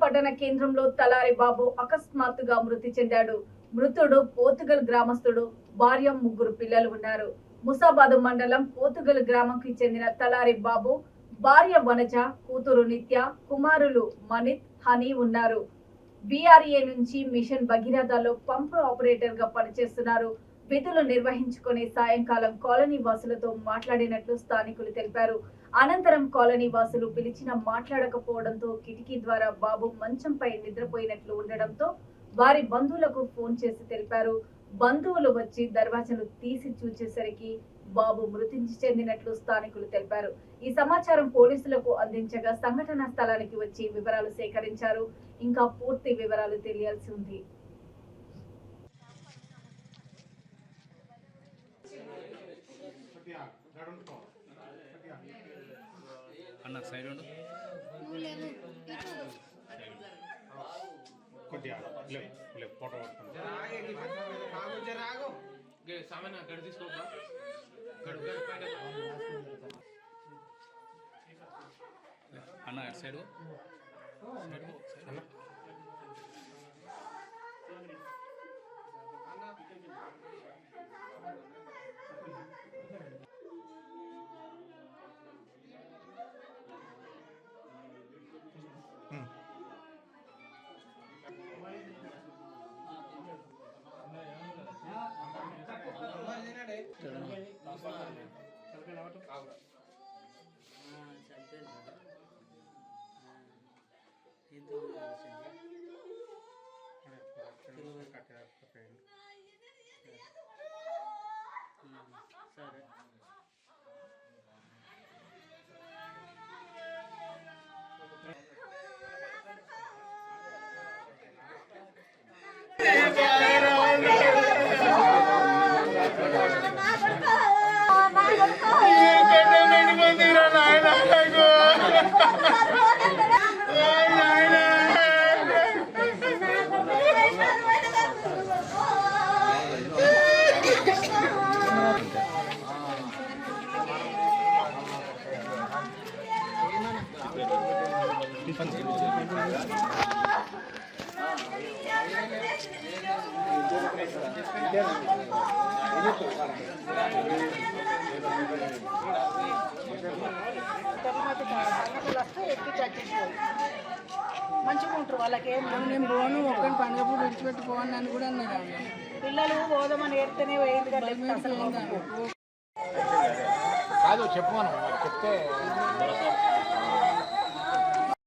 పట్టణ కేంద్రంలో తలారి బాబు అకస్మాత్తుగా మృతి చెందాడు. మృతుడు పోతుగల్ గ్రామస్తుడు. భార్య, ముగ్గురు పిల్లలు ఉన్నారు. ముసాబాద్ మండలం పోతుగల్ గ్రామంకి చెందిన తలారి బాబు భార్య వనజ, కూతురు నిత్య, కుమారులు మనిత్, హనీ ఉన్నారు. బీఆర్ఏ నుంచి మిషన్ భగీరథలో పంపు ఆపరేటర్ గా పనిచేస్తున్నారు. విధులు నిర్వహించుకునే సాయంకాలం కాలనీ వాసులతో మాట్లాడినట్లు స్థానికులు తెలిపారు. అనంతరం కాలనీ వాసులు పిలిచినా మాట్లాడకపోవడంతో కిటికీ ద్వారా బాబు మంచంపై నిద్రపోయినట్లు ఉండడంతో వారి బంధువులకు ఫోన్ చేసి తెలిపారు. బంధువులు వచ్చి దర్వాజాను తీసి చూచేసరికి బాబు మృతి చెందినట్లు స్థానికులు తెలిపారు. ఈ సమాచారం పోలీసులకు అందించగా సంఘటనా స్థలానికి వచ్చి వివరాలు సేకరించారు. ఇంకా పూర్తి వివరాలు తెలియాల్సి ఉంది. అన్న సైడ్ ఉండు కొద్దిగా ఫోటో సామాన్ అక్కడ తీసుకోక అన్న అటు సైడ్ సరే మంచిగా ఉంటారు. వాళ్ళకి నేను పోను ఒక్కని పండుగ పూట విడిచిపెట్టుకోవాలి అని కూడా అన్నారు. పిల్లలు పోదామని ఏడితేనే వేయండి కాదు చెప్పమను చెప్తే